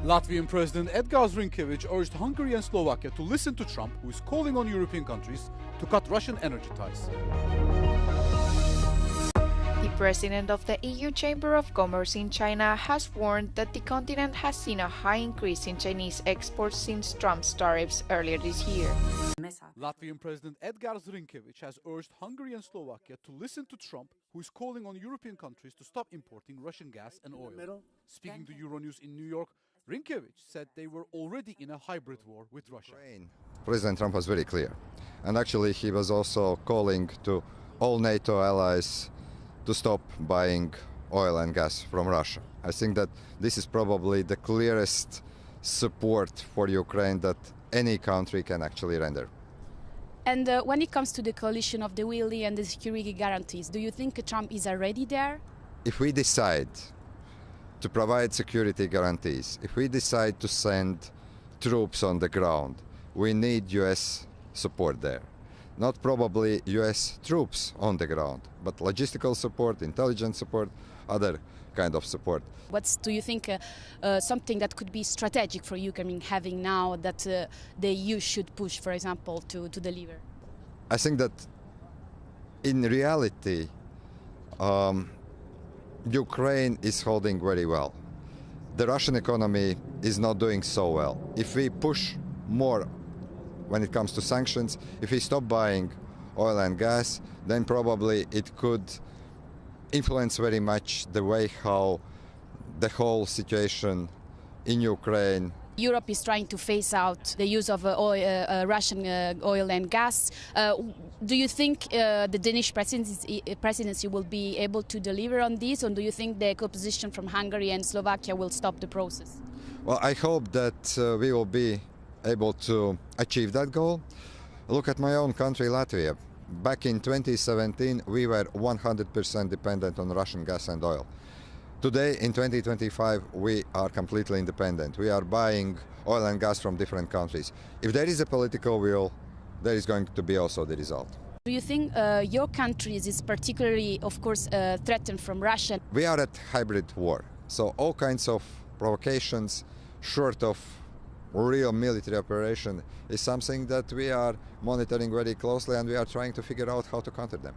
Latvian President Edgars Rinkēvičs urged Hungary and Slovakia to listen to Trump, who is calling on European countries to cut Russian energy ties. The president of the EU Chamber of Commerce in China has warned that the continent has seen a high increase in Chinese exports since Trump's tariffs earlier this year. Latvian President Edgars Rinkēvičs has urged Hungary and Slovakia to listen to Trump, who is calling on European countries to stop importing Russian gas and oil. Speaking to Euronews in New York, Rinkēvičs said they were already in a hybrid war with Russia. President Trump was very clear. And actually he was also calling to all NATO allies to stop buying oil and gas from Russia. I think that this is probably the clearest support for Ukraine that any country can actually render. And when it comes to the coalition of the willing and the security guarantees, do you think Trump is already there? If we decide to provide security guarantees, if we decide to send troops on the ground, we need US support there. Not probably US troops on the ground, but logistical support, intelligence support, other kind of support. What do you think something that could be strategic for Ukraine having now that the EU should push, for example, to deliver? I think that in reality, Ukraine is holding very well. The Russian economy is not doing so well. If we push more when it comes to sanctions, if we stop buying oil and gas, then probably it could influence very much the way how the whole situation in Ukraine. Europe is trying to phase out the use of Russian oil and gas. Do you think the Danish presidency will be able to deliver on this, or do you think the opposition from Hungary and Slovakia will stop the process? Well, I hope that we will be able to achieve that goal. Look at my own country, Latvia. Back in 2017, we were 100% dependent on Russian gas and oil. Today, in 2025, we are completely independent. We are buying oil and gas from different countries. If there is a political will, there is going to be also the result. Do you think your country is particularly, of course, threatened from Russia? We are at hybrid war, so all kinds of provocations, short of real military operation, is something that we are monitoring very closely, and we are trying to figure out how to counter them.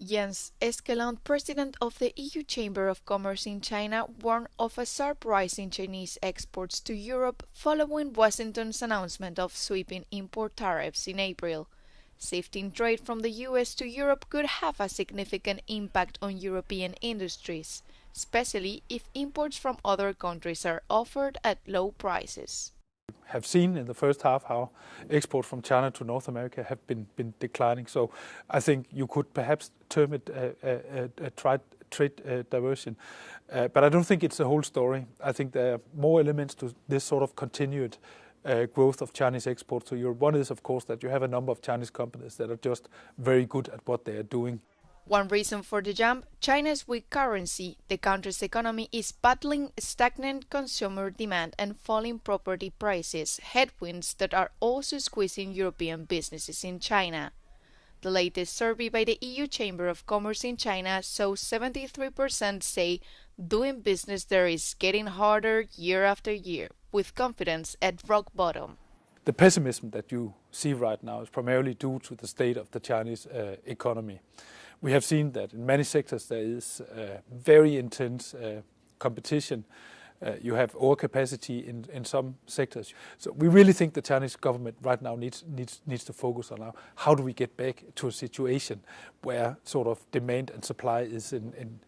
Jens Eskeland, president of the EU Chamber of Commerce in China, warned of a sharp rise in Chinese exports to Europe following Washington's announcement of sweeping import tariffs in April. Shifting trade from the US to Europe could have a significant impact on European industries, especially if imports from other countries are offered at low prices. Have seen in the first half how exports from China to North America have been declining. So I think you could perhaps term it a trade diversion. But I don't think it's the whole story. I think there are more elements to this sort of continued growth of Chinese exports to Europe. One is, of course, that you have a number of Chinese companies that are just very good at what they are doing. One reason for the jump, China's weak currency. The country's economy is battling stagnant consumer demand and falling property prices, headwinds that are also squeezing European businesses in China. The latest survey by the EU Chamber of Commerce in China shows 73% say doing business there is getting harder year after year, with confidence at rock bottom. The pessimism that you see right now is primarily due to the state of the Chinese economy. We have seen that in many sectors there is very intense competition. You have overcapacity in some sectors. So we really think the Chinese government right now needs to focus on how do we get back to a situation where sort of demand and supply is in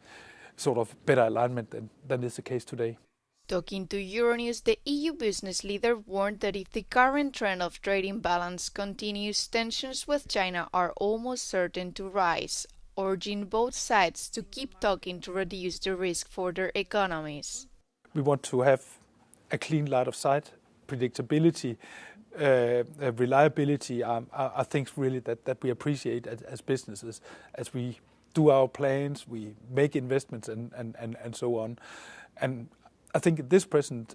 sort of better alignment than is the case today. Talking to Euronews, the EU business leader warned that if the current trend of trade imbalance continues, tensions with China are almost certain to rise, urging both sides to keep talking to reduce the risk for their economies. We want to have a clean line of sight, predictability, reliability are things really that we appreciate as businesses. As we do our plans, we make investments and so on. And I think in this present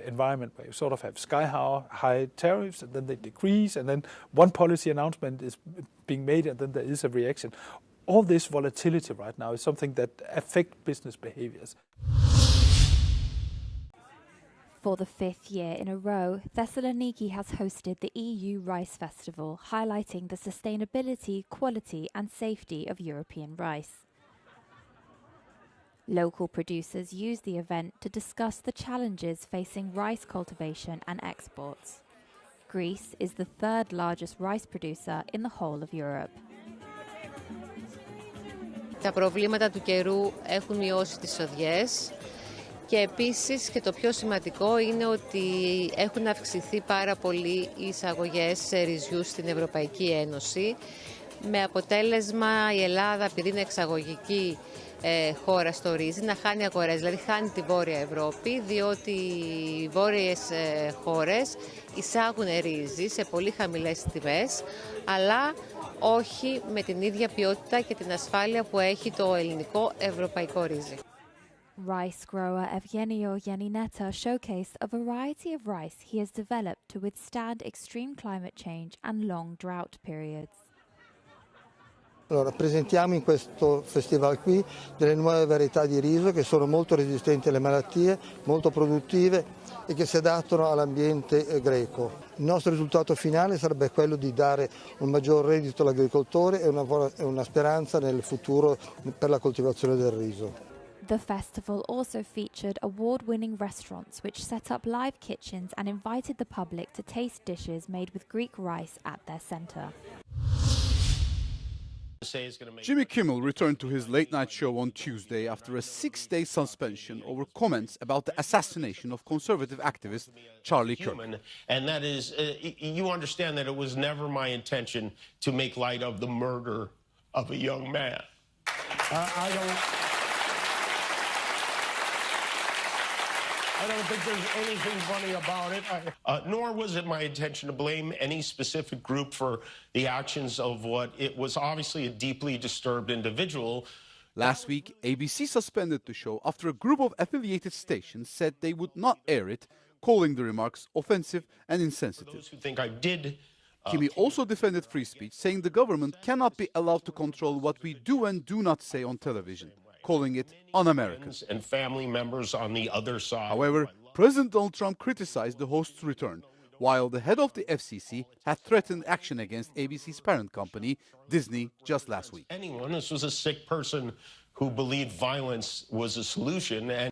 environment where you sort of have sky-high tariffs and then they decrease and then one policy announcement is being made and then there is a reaction. All this volatility right now is something that affects business behaviors. For the 5th year in a row, Thessaloniki has hosted the EU Rice Festival, highlighting the sustainability, quality and safety of European rice. Local producers use the event to discuss the challenges facing rice cultivation and exports. Greece is the 3rd largest rice producer in the whole of Europe. Τα προβλήματα του καιρού έχουν μειώσει τις οδιές και επίσης και το πιο σημαντικό είναι ότι έχουν αυξηθεί πάρα πολύ οι εισαγωγές ρυζιού στην Ευρωπαϊκή Ένωση με αποτέλεσμα η Ελλάδα, επειδή είναι εξαγωγική χώρα στο ρύζι, να χάνει αγορές, δηλαδή χάνει τη Βόρεια Ευρώπη, διότι οι βόρειες χώρες εισάγουν ρύζι σε πολύ χαμηλές τιμές, αλλά όχι με την ίδια ποιότητα και την ασφάλεια που έχει το ελληνικό ευρωπαϊκό ρύζι. Rice grower Evgenio Yanineta showcased a variety of rice he has developed to withstand extreme climate change and long drought periods. Allora, presentiamo in questo festival qui delle nuove varietà di riso che sono molto resistenti alle malattie, molto produttive e che si adattano all'ambiente greco. Il nostro risultato finale sarebbe quello di dare un maggior reddito all'agricoltore e una speranza nel futuro per la coltivazione del riso. The festival also featured award-winning restaurants which set up live kitchens and invited the public to taste dishes made with Greek rice at their center. Jimmy Kimmel returned to his late-night show on Tuesday after a 6-day suspension over comments about the assassination of conservative activist Charlie Kirk. And that is, you understand that it was never my intention to make light of the murder of a young man. I don't think there's anything funny about it. Nor was it my intention to blame any specific group for the actions of what it was obviously a deeply disturbed individual. Last week, ABC suspended the show after a group of affiliated stations said they would not air it, calling the remarks offensive and insensitive. Those who think I did. Kimmel also defended free speech, saying the government cannot be allowed to control what we do and do not say on television, calling it un-American. And family members on the other side. However, President Donald Trump criticized the host's return, while the head of the FCC had threatened action against ABC's parent company, Disney, just last week. This was a sick person who believed violence was a solution. And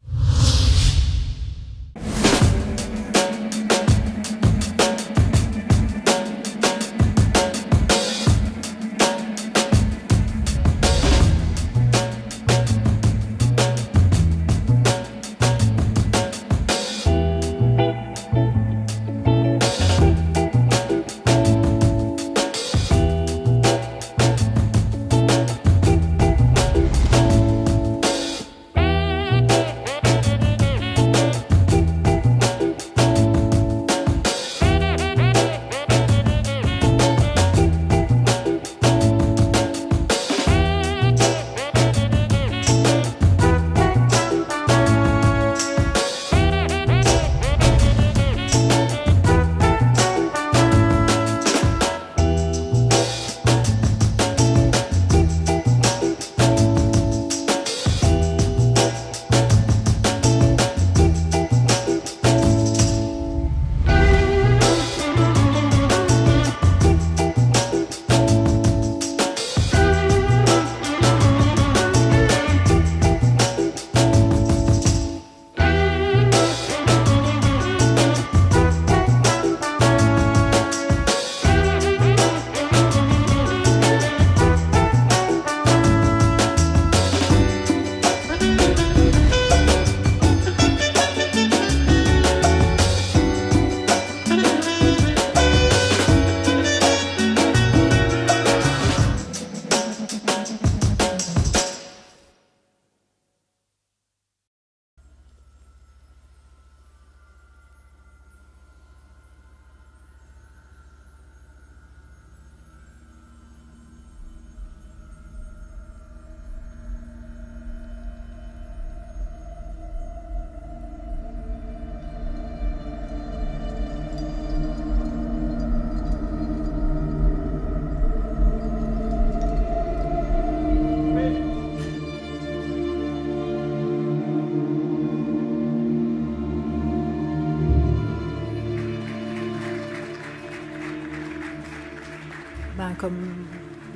comme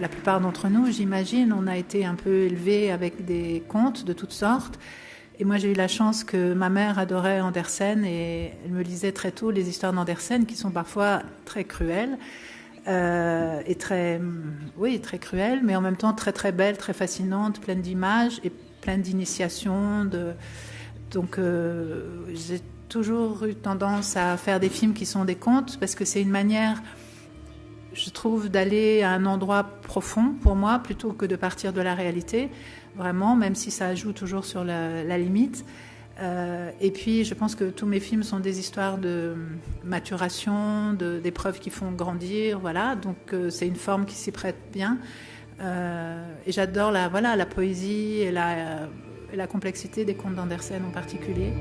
la plupart d'entre nous, j'imagine, on a été un peu élevés avec des contes de toutes sortes. Et moi, j'ai eu la chance que ma mère adorait Andersen et elle me lisait très tôt les histoires d'Andersen qui sont parfois très cruelles et très cruelles, mais en même temps très très belles, très fascinantes, pleines d'images et pleines d'initiations. Donc, j'ai toujours eu tendance à faire des films qui sont des contes parce que c'est une manière, je trouve, d'aller à un endroit profond pour moi plutôt que de partir de la réalité, vraiment, même si ça joue toujours sur la limite. Et puis je pense que tous mes films sont des histoires de maturation, d'épreuves qui font grandir, voilà. Donc c'est une forme qui s'y prête bien. Et j'adore la poésie et la complexité des contes d'Andersen en particulier.